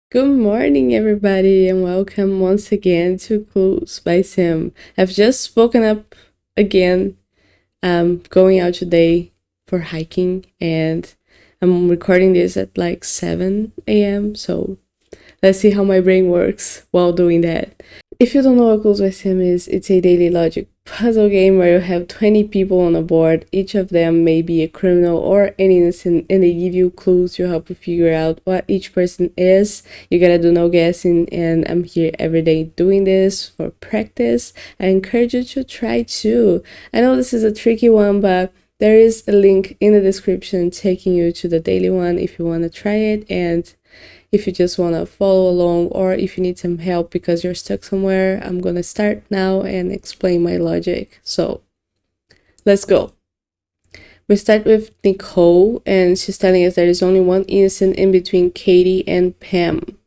Good morning, everybody, and welcome once again to Clues by Sim. I've just spoken up again. I'm going out today for hiking, and I'm recording this at like 7 a.m. So let's see how my brain works while doing that. If you don't know what Clues by Sim is, it's a daily logic puzzle game where you have 20 people on a board. Each of them may be a criminal or an innocent, and they give you clues to help you figure out what each person is. You gotta do no guessing, and I'm here every day doing this for practice. I encourage you to try too. I know this is a tricky one, but there is a link in the description taking you to the daily one if you want to try it, and if you just want to follow along or if you need some help because you're stuck somewhere, I'm gonna start now and explain my logic. So let's go. We start with Nicole, and she's telling us there is only one innocent in between Katie and Pam.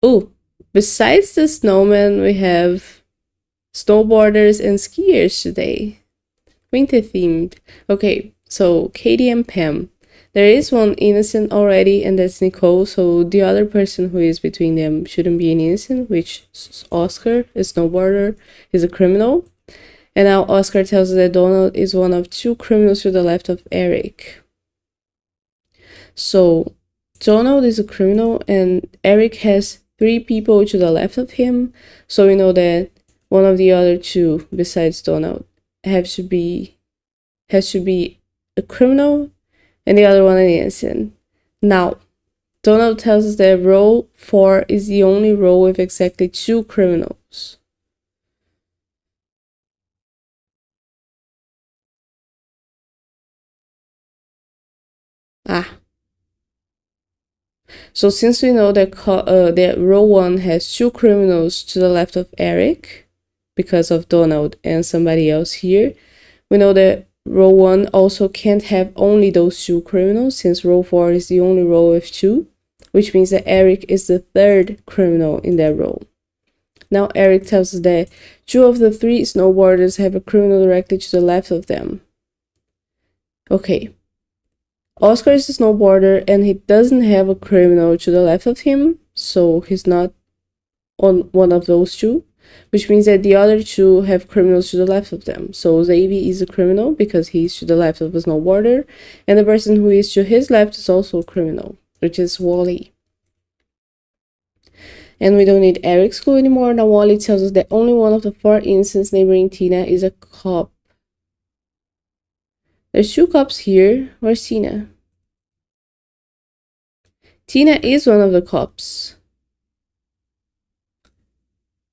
Oh, besides the snowman, we have snowboarders and skiers today. Winter themed. Okay, so Katie and Pam. There is one innocent already, and that's Nicole, so the other person who is between them shouldn't be an innocent, which Oscar, a snowboarder, is a criminal. And now Oscar tells us that Donald is one of two criminals to the left of Eric. So Donald is a criminal, and Eric has three people to the left of him, so we know that one of the other two, besides Donald, has to be a criminal and the other one an innocent. Now, Donald tells us that row 4 is the only row with exactly two criminals. Ah. So since we know that row 1 has two criminals to the left of Eric, because of Donald and somebody else here, we know that row 1 also can't have only those two criminals, since row 4 is the only row with two, which means that Eric is the third criminal in that row. Now Eric tells us that two of the three snowboarders have a criminal directly to the left of them. Okay. Oscar is a snowboarder and he doesn't have a criminal to the left of him, so he's not on one of those two, which means that the other two have criminals to the left of them. So Xavier is a criminal because he's to the left of a snowboarder, and the person who is to his left is also a criminal, which is Wally. And we don't need Eric's clue anymore. Now Wally tells us that only one of the four innocents neighboring Tina is a cop. There's two cops here. Where's Tina? Tina is one of the cops.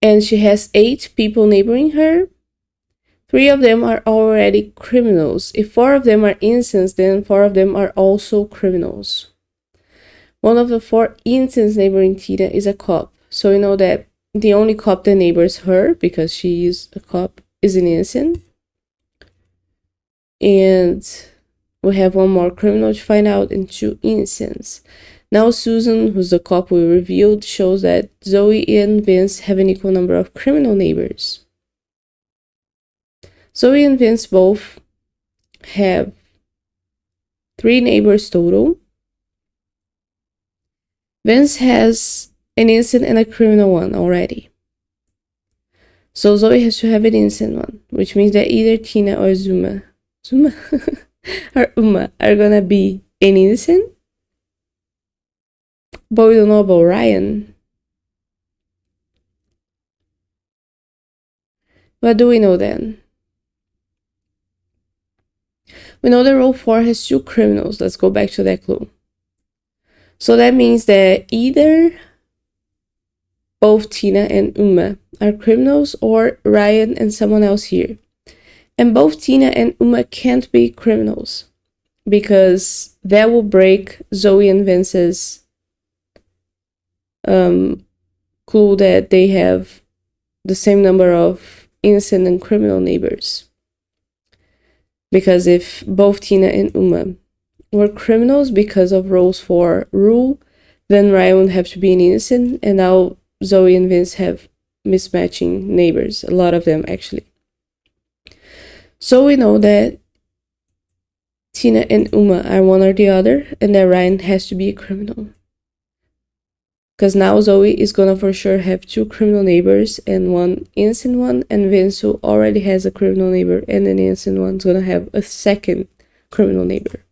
And she has 8 people neighboring her. 3 of them are already criminals. If 4 of them are innocents, then 4 of them are also criminals. One of the 4 innocents neighboring Tina is a cop. So we know that the only cop that neighbors her, because she is a cop, is an innocent. And we have one more criminal to find out and 2 innocents. Now Susan, who's the cop we revealed, shows that Zoe and Vince have an equal number of criminal neighbors. Zoe and Vince both have 3 neighbors total. Vince has an innocent and a criminal one already. So Zoe has to have an innocent one, which means that either Tina or Zuma or Uma are gonna be an innocent. But we don't know about Ryan. What do we know then? We know that row 4 has 2 criminals. Let's go back to that clue. So that means that either both Tina and Uma are criminals or Ryan and someone else here. And both Tina and Uma can't be criminals because that will break Zoe and Vince's clue that they have the same number of innocent and criminal neighbors. Because if both Tina and Uma were criminals because of rows 4 rule, then Ryan would have to be an innocent, and now Zoe and Vince have mismatching neighbors, a lot of them actually. So we know that Tina and Uma are one or the other, and that Ryan has to be a criminal. because now Zoe is gonna for sure have 2 criminal neighbors and 1 innocent one, and Vince, who already has a criminal neighbor and an innocent one, is gonna have a second criminal neighbor.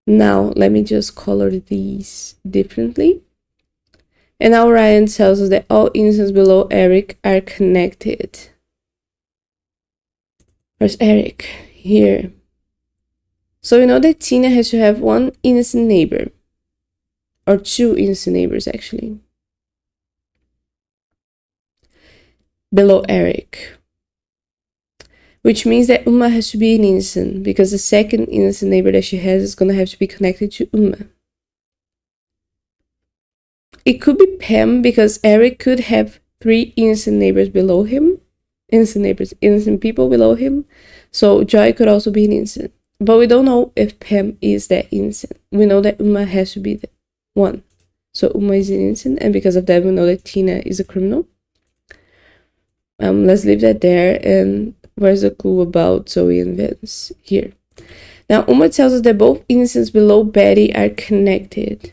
Now let me just color these differently. And now Ryan tells us that all innocents below Eric are connected. Where's Eric? Here. So we know that Tina has to have 1 innocent neighbor. Or 2 innocent neighbors, actually. Below Eric. Which means that Uma has to be an innocent, because the second innocent neighbor that she has is going to have to be connected to Uma. It could be Pam, because Eric could have 3 innocent neighbors below him. Innocent people below him. So Joy could also be an innocent. But we don't know if Pam is that innocent. We know that Uma has to be the one. So Uma is an innocent, and because of that we know that Tina is a criminal. Let's leave that there. And where's the clue about Zoe and Vince? Here. Now Uma tells us that both innocents below Betty are connected.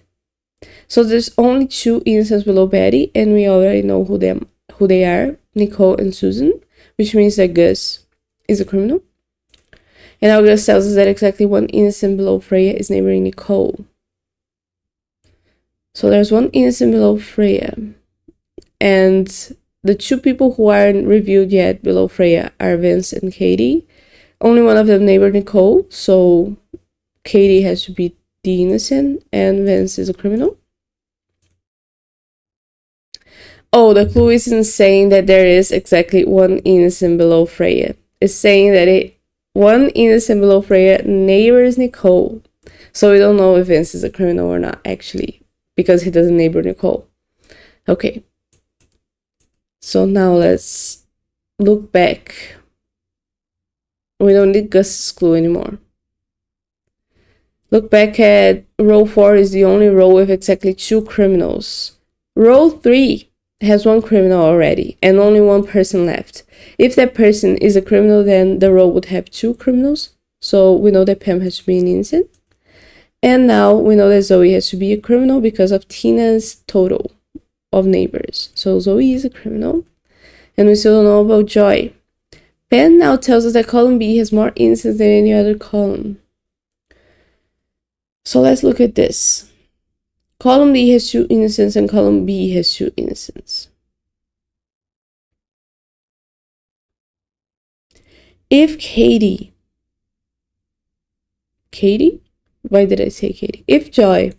So there's only 2 innocents below Betty, and we already know who they are, Nicole and Susan, which means that Gus is a criminal. And now Gus tells us that exactly 1 innocent below Freya is neighboring Nicole. So there's 1 innocent below Freya. And the 2 people who aren't revealed yet below Freya are Vince and Katie. Only one of them neighbored Nicole, so Katie has to be the innocent, and Vince is a criminal. Oh, the clue isn't saying that there is exactly 1 innocent below Freya. It's saying that 1 innocent below Freya neighbors Nicole. So we don't know if Vince is a criminal or not, actually, because he doesn't neighbor Nicole. Okay. So now let's look back. We don't need Gus's clue anymore. Look back at row 4 is the only row with exactly 2 criminals. Row 3 has 1 criminal already and only 1 person left. If that person is a criminal, then the row would have 2 criminals. So we know that Pam has to be an innocent. And now we know that Zoe has to be a criminal because of Tina's total of neighbors. So Zoe is a criminal. And we still don't know about Joy. Pam now tells us that column B has more innocents than any other column. So let's look at this. Column D has 2 innocents and column B has 2 innocents. If Katie? Why did I say Katie? If Joy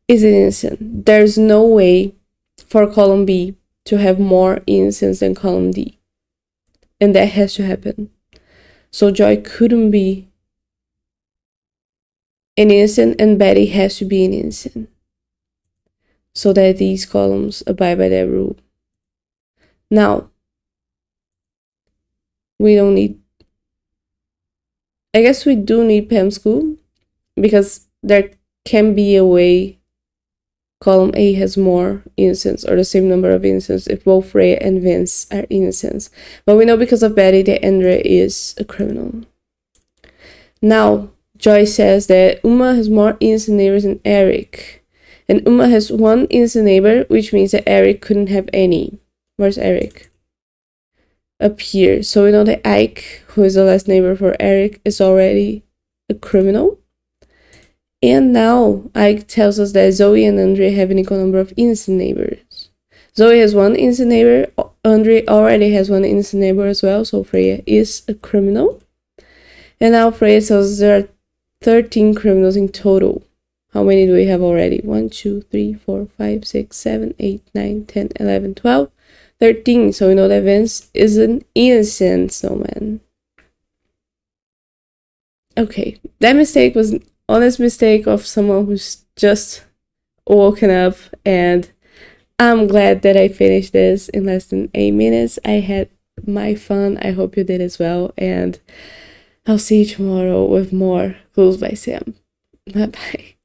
is an innocent, there's no way for column B to have more innocents than column D. And that has to happen. So Joy couldn't be an innocent, and Betty has to be an innocent, so that these columns abide by that rule. Now, we don't need, I guess we do need Pam's clue, because there can be a way column A has more innocents or the same number of innocents if both Freya and Vince are innocents. But we know because of Betty that Andrea is a criminal. Now, Joy says that Uma has more innocent neighbors than Eric. And Uma has 1 innocent neighbor, which means that Eric couldn't have any. Where's Eric? Up here. So we know that Ike, who is the last neighbor for Eric, is already a criminal. And now Ike tells us that Zoe and Andre have an equal number of innocent neighbors. Zoe has 1 innocent neighbor. Andre already has 1 innocent neighbor as well. So Freya is a criminal. And now Freya tells us there are 13 criminals in total. How many do we have already? 1, 2, 3, 4, 5, 6, 7, 8, 9, 10, 11, 12, 13. So we know that Vince is an innocent snowman. Okay, that mistake was an honest mistake of someone who's just woken up, and I'm glad that I finished this in less than 8 minutes. I had my fun. I hope you did as well, and I'll see you tomorrow with more Clues by Sam. Bye bye.